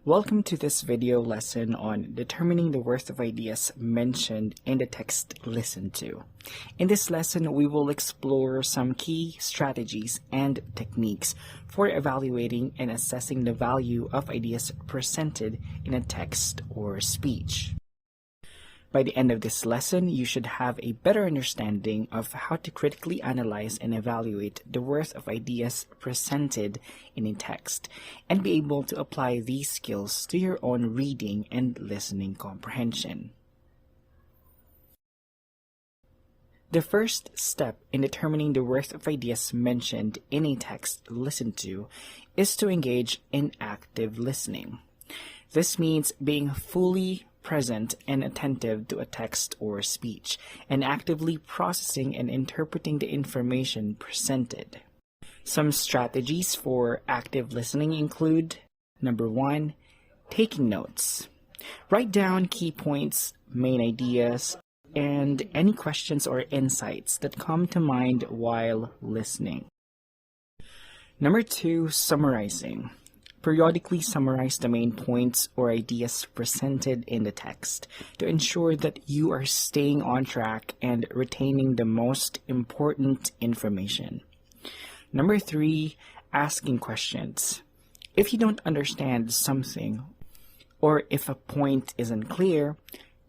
Welcome to this video lesson on determining the worth of ideas mentioned in the text listened to. In this lesson, we will explore some key strategies and techniques for evaluating and assessing the value of ideas presented in a text or speech. By the end of this lesson, you should have a better understanding of how to critically analyze and evaluate the worth of ideas presented in a text, and be able to apply these skills to your own reading and listening comprehension. The first step in determining the worth of ideas mentioned in a text listened to is to engage in active listening. This means being fully present and attentive to a text or speech, and actively processing and interpreting the information presented. Some strategies for active listening include: number 1, taking notes. Write down key points, main ideas, and any questions or insights that come to mind while listening. Number 2, summarizing. Periodically summarize the main points or ideas presented in the text to ensure that you are staying on track and retaining the most important information. Number 3, asking questions. If you don't understand something, or if a point isn't clear,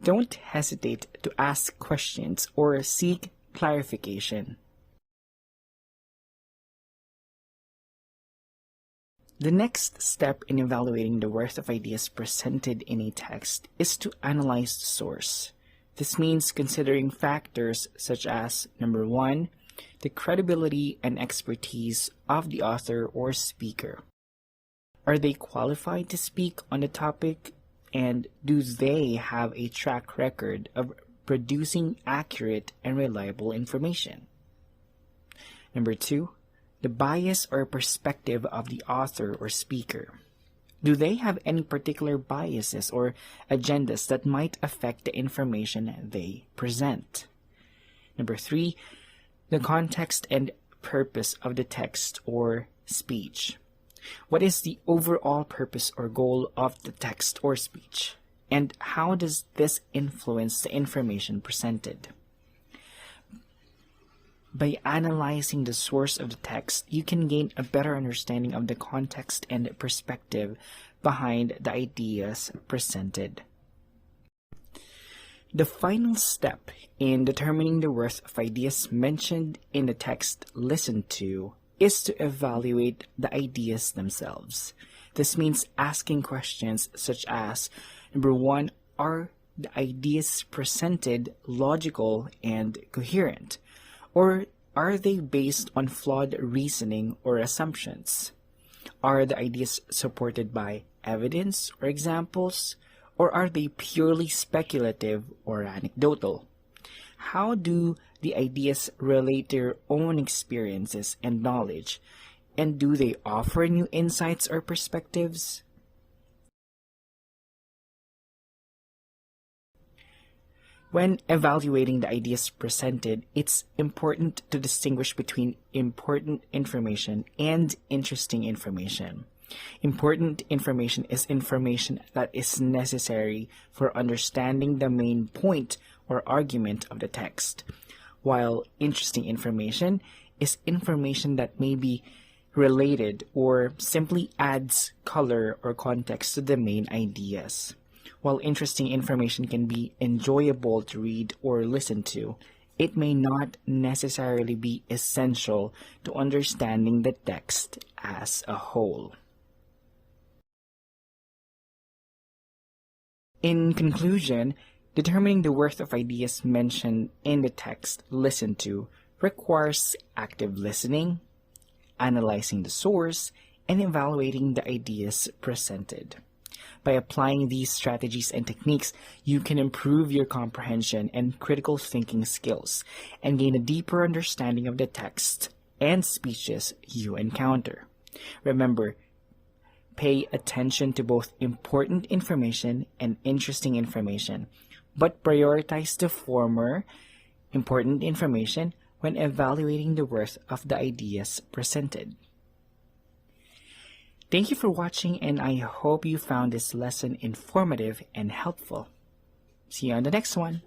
don't hesitate to ask questions or seek clarification. The next step in evaluating the worth of ideas presented in a text is to analyze the source. This means considering factors such as: number 1, the credibility and expertise of the author or speaker. Are they qualified to speak on the topic, and do they have a track record of producing accurate and reliable information? Number 2, the bias or perspective of the author or speaker. Do they have any particular biases or agendas that might affect the information they present? Number 3, the context and purpose of the text or speech. What is the overall purpose or goal of the text or speech? And how does this influence the information presented? By analyzing the source of the text, you can gain a better understanding of the context and perspective behind the ideas presented. The final step in determining the worth of ideas mentioned in the text listened to is to evaluate the ideas themselves. This means asking questions such as: number 1, are the ideas presented logical and coherent? Or are they based on flawed reasoning or assumptions? Are the ideas supported by evidence or examples? Or are they purely speculative or anecdotal? How do the ideas relate to your own experiences and knowledge? And do they offer new insights or perspectives? When evaluating the ideas presented, it's important to distinguish between important information and interesting information. Important information is information that is necessary for understanding the main point or argument of the text, while interesting information is information that may be related or simply adds color or context to the main ideas. While interesting information can be enjoyable to read or listen to, it may not necessarily be essential to understanding the text as a whole. In conclusion, determining the worth of ideas mentioned in the text listened to requires active listening, analyzing the source, and evaluating the ideas presented. By applying these strategies and techniques, you can improve your comprehension and critical thinking skills and gain a deeper understanding of the text and speeches you encounter. Remember, pay attention to both important information and interesting information, but prioritize the former, important information, when evaluating the worth of the ideas presented. Thank you for watching, and I hope you found this lesson informative and helpful. See you on the next one.